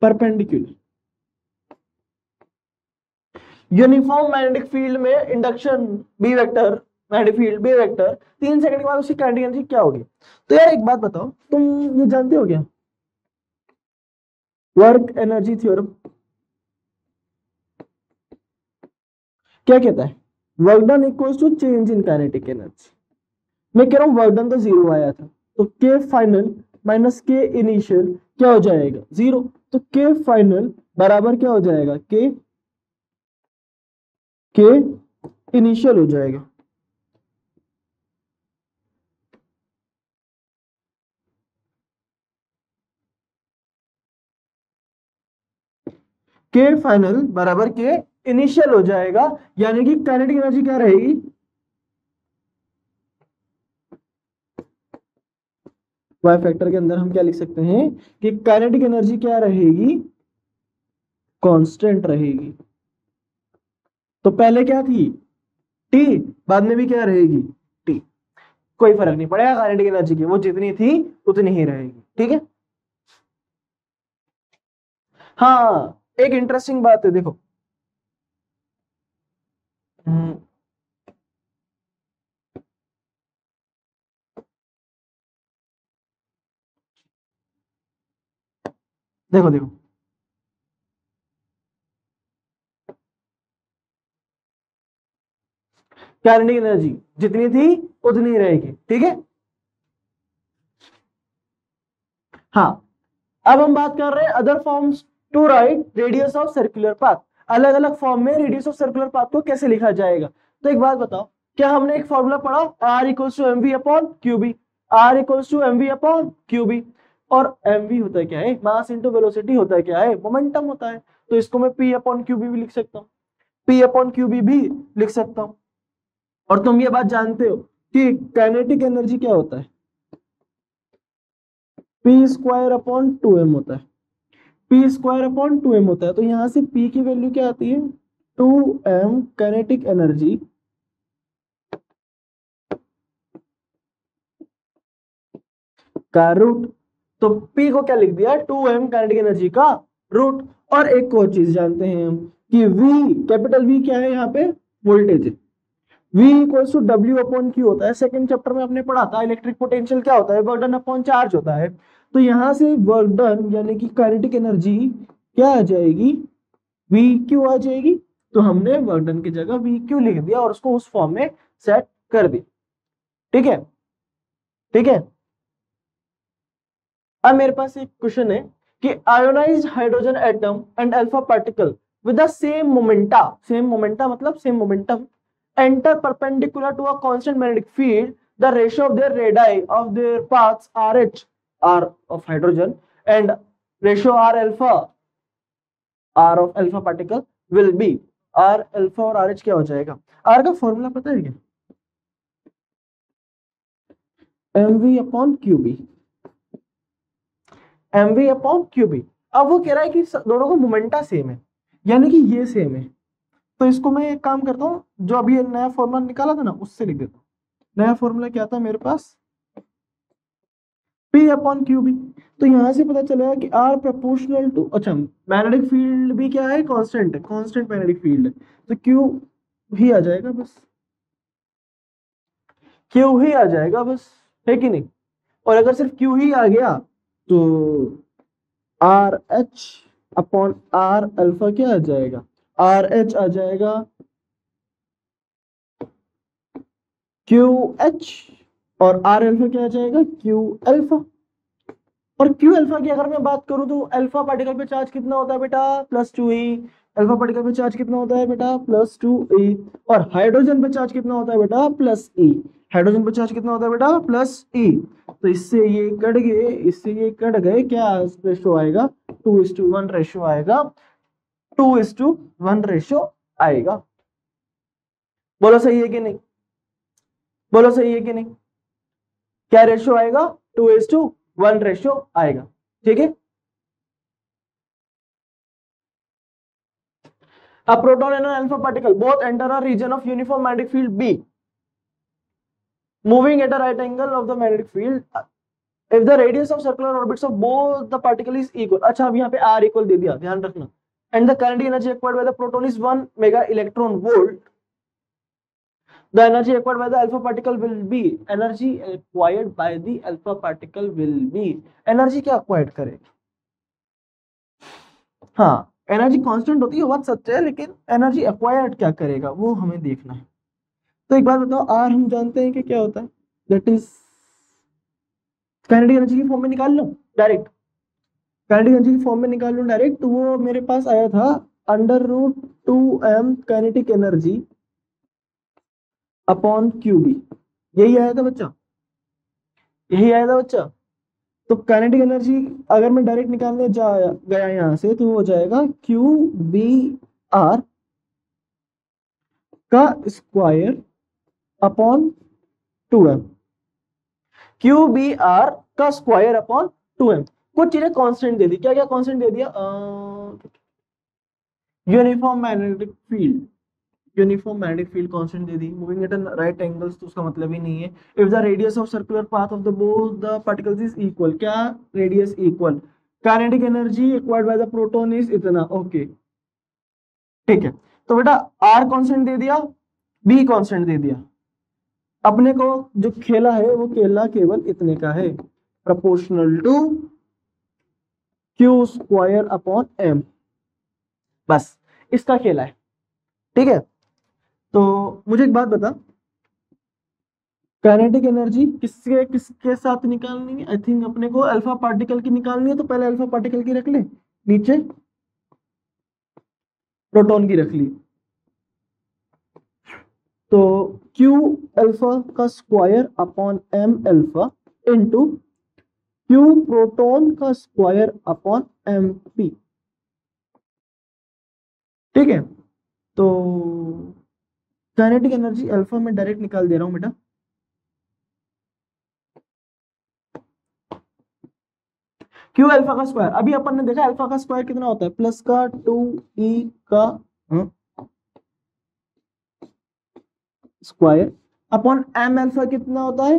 A: परपेंडिकुलर। यूनिफॉर्म मैग्नेटिक फील्ड में induction B vector, magnetic field B vector, 3 second के बाद उसकी काइनेटिक एनर्जी क्या होगी? तो यार एक बात बताओ, तुम ये जानते हो क्या? वर्क एनर्जी थ्योरम क्या कहता है? Work done equals to change in kinetic energy. मैं कह रहा हूं वर्क डन तो 0 आया था, तो के फाइनल माइनस के इनिशियल क्या हो जाएगा? 0। तो के फाइनल बराबर क्या हो जाएगा? के इनिशियल हो जाएगा। के फाइनल बराबर के इनिशियल हो जाएगा, यानी कि काइनेटिक एनर्जी क्या रहेगी? वाई फैक्टर के अंदर हम क्या लिख सकते हैं कि काइनेटिक एनर्जी क्या रहेगी? कांस्टेंट रहेगी। तो पहले क्या थी? टी, बाद में भी क्या रहेगी? टी। कोई फर्क नहीं पड़ेगा काइनेटिक एनर्जी की, वो जितनी थी उतनी ही रहेगी। ठीक है। हाँ, एक इंटरेस्टिंग बात है, देखो हम्म, देखो देखो काइनेटिक एनर्जी जितनी थी उतनी ही रहेगी। ठीक है। हाँ, अब हम बात कर रहे हैं other forms to write radius of circular path. अलग अलग फॉर्म में रेडियस ऑफ सर्कुलर पाथ को कैसे लिखा जाएगा? तो एक बात बताओ, क्या हमने एक फॉर्मूला पढ़ा R equals to M V upon Q B? R equals to M V upon Q B, और एम वी होता है क्या है? मास इंटू वेलोसिटी होता है क्या है? मोमेंटम होता है। तो इसको मैं P अपॉन क्यू बी भी लिख सकता हूँ, P अपॉन क्यू बी भी लिख सकता हूँ। और तुम ये बात जानते हो कि काइनेटिक एनर्जी क्या होता है? P स्क्वायर अपॉन 2m होता है। पी स्क्वायर अपॉन 2m होता है। तो यहां से P की वैल्यू क्या आती है? 2m काइनेटिक एनर्जी का रूट। तो P को क्या लिख दिया, 2m काइनेटिक एनर्जी का रूट। और एक और चीज जानते हैं हम कि V, कैपिटल V क्या है यहाँ पे, वोल्टेज है। V equals to W upon Q होता है, सेकंड चैप्टर में आपने पढ़ा था। इलेक्ट्रिक पोटेंशियल क्या होता है, वर्क डन अपॉन चार्ज होता है। तो यहां से वर्क डन यानी कि काइनेटिक एनर्जी क्या आ जाएगी, VQ आ जाएगी। तो हमने वर्क डन की जगह VQ लिख दिया और उसको उस फॉर्म में सेट कर दिया। ठीक है, ठीक है। अब मेरे पास एक क्वेश्चन है कि ionized hydrogen atom and alpha particle with the same momenta मतलब same momentum enter perpendicular to a constant magnetic field, the ratio of their radii of their paths RH, R of hydrogen, and ratio R alpha, R of alpha particle will be, R alpha और RH क्या हो जाएगा, R का formula पता है क्या, mv upon Q B, mv upon Q B. अब वो कह रहा है कि दोनों का मोमेंटा सेम है, यानी कि ये सेम है। तो इसको मैं एक काम करता हूँ, जो अभी नया फॉर्मूला निकाला था ना उससे लिख देता हूँ। नया फॉर्मूला क्या था मेरे पास, P अपॉन क्यू बी। तो यहां से पता चलेगा कि R प्रोपोर्शनल टू, अच्छा मैग्नेटिक फील्ड भी क्या है, कांस्टेंट है, कांस्टेंट मैग्नेटिक फील्ड है। तो Q ही आ जाएगा बस, Q ही आ जाएगा बस, है कि नहीं। और अगर सिर्फ Q ही आ गया तो R H upon R alpha क्या आ जाएगा, आर एच आ जाएगा क्यू एच, और आर अल्फा क्या आ जाएगा, क्यू अल्फा। और क्यू अल्फा की अगर मैं बात करूं तो अल्फा पार्टिकल पे चार्ज कितना होता है बेटा, +2e। अल्फा पार्टिकल पे चार्ज कितना होता है बेटा, +2e। और हाइड्रोजन पे चार्ज कितना होता है बेटा, +e। हाइड्रोजन पे चार्ज कितना होता है बेटा, +e। तो इससे ये कट गए, इससे ये कट गए, क्या रेशो आएगा, 2:1 रेशो आएगा, 2:1 रेशो आएगा। बोलो सही है कि नहीं, बोलो सही है कि नहीं, क्या रेशो आएगा, 2:1 रेशो आएगा। ठीक है। A proton and an alpha particle both enter a region of uniform magnetic field B, moving at a right angle of the magnetic field if the radius of circular orbits of both the particle is equal। अच्छा अब यहाँ पे R equal दे दिया, ध्यान रखना। And the kinetic energy acquired by the proton is 1 mega electron volt, the energy acquired by the alpha particle will be, energy acquired by the alpha particle will be, energy क्या acquired करेगी, हाँ energy constant होती है, बात सच है, लेकिन energy acquired क्या करेगा वो हमें देखना है। तो एक बात बताओ, आर हम जानते हैं कि क्या होता है, दैट इज काइनेटिक एनर्जी की फॉर्म में निकाल लो डायरेक्ट, काइनेटिक एनर्जी की फॉर्म में निकाल लो डायरेक्ट। तो वो मेरे पास आया था √2m kinetic energy upon QB, यही आया था बच्चा, यही आया था बच्चा। तो काइनेटिक एनर्जी अगर मैं डायरेक्ट निकालने जा गया यहां से तो हो जाएगा क्यू बी आर का square upon 2m, Q B R का स्क्वायर अपॉन 2m। कुछ चीजें कांस्टेंट दे दी, क्या क्या कांस्टेंट दे दिया, uniform magnetic field, uniform magnetic field constant दे दी, मूविंग एट राइट एंगल्स तो उसका मतलब ही नहीं है। If the radius of circular path of the both the particles is equal, क्या radius equal, kinetic energy acquired by the proton is इतना, ओके ठीक है। तो बेटा आर कांस्टेंट दे दिया, बी कांस्टेंट दे दिया, अपने को जो खेला है वो खेला केवल इतने का है, proportional to Q square upon M, बस इसका खेला है। ठीक है। तो मुझे एक बात बता, काइनेटिक एनर्जी किसके किसके साथ निकालनी है, आई थिंक अपने को अल्फा पार्टिकल की निकालनी है। तो पहले अल्फा पार्टिकल की रख ले, नीचे प्रोटॉन की रख ली। तो क्यू अल्फा का square upon M alpha into Q proton का स्क्वायर अपॉन एम पी। ठीक है। तो काइनेटिक एनर्जी अल्फा में डायरेक्ट निकाल दे रहा हूं बेटा, क्यू अल्फा का स्क्वायर, अभी अपन ने देखा अल्फा का स्क्वायर कितना होता है, प्लस का 2e का स्क्वायर अपॉन एम अल्फा कितना होता है,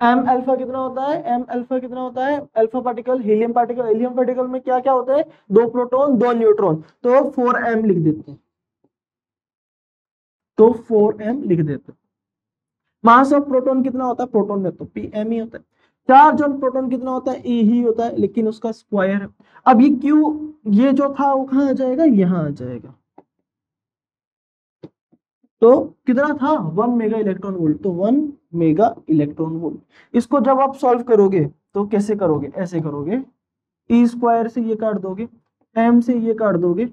A: एम अल्फा कितना होता है, एम अल्फा कितना होता है, अल्फा पार्टिकल, हीलियम पार्टिकल में क्या क्या होता है, 2 प्रोटॉन 2 न्यूट्रॉन, तो 4m लिख देते हैं, तो 4m लिख देते हैं। मास ऑफ प्रोटॉन कितना होता है, प्रोटॉन में तो pm ही होता है। चार्ज ऑन प्रोटॉन कितना होता है, e ही होता है, लेकिन उसका स्क्वायर है। अब ये q, ये जो था वो कहां आ जाएगा, यहां आ जाएगा, तो कितना था 1 मेगा इलेक्ट्रॉन वोल्ट, तो 1 मेगा इलेक्ट्रॉन वोल्ट। इसको जब आप सॉल्व करोगे तो कैसे करोगे, ऐसे करोगे, ई स्क्वायर से ये काट दोगे, एम से ये काट दोगे,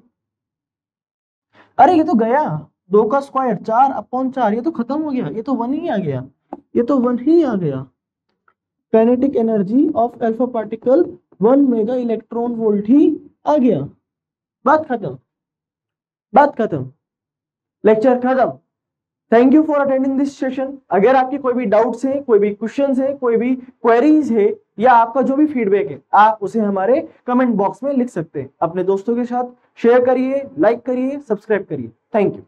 A: अरे ये तो गया, 2 का स्क्वायर 4/4, ये तो खत्म हो गया, ये तो 1 ही आ गया, ये तो 1 ही आ गया। Kinetic energy of alpha particle 1 mega electron volt ही आ गया। बात खत्म, बात खत्म, लेक्चर खत्म। Thank you for attending this session. अगर आपके कोई भी डाउट्स हैं, कोई भी क्वेश्चंस है, कोई भी क्वेरीज है, या आपका जो भी फीडबैक है, आप उसे हमारे कमेंट बॉक्स में लिख सकते हैं। अपने दोस्तों के साथ शेयर करिए, लाइक करिए, सब्सक्राइब करिए। Thank you.